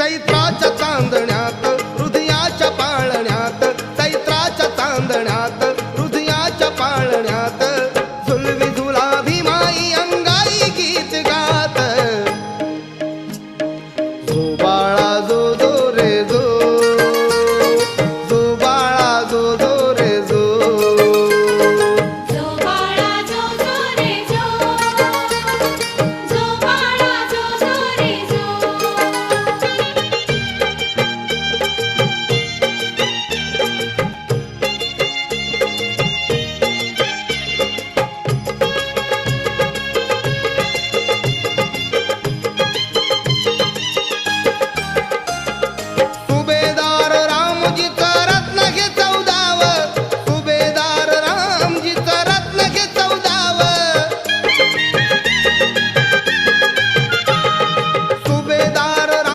चैत्राच्या चांदण्यात हृदयाच्या पाळण्यात, चैत्राच्या चांदण्यात हृदयाच्या पाळण्यात, झुलवी झुलाभी माई अंगाई गीत गात. झोबा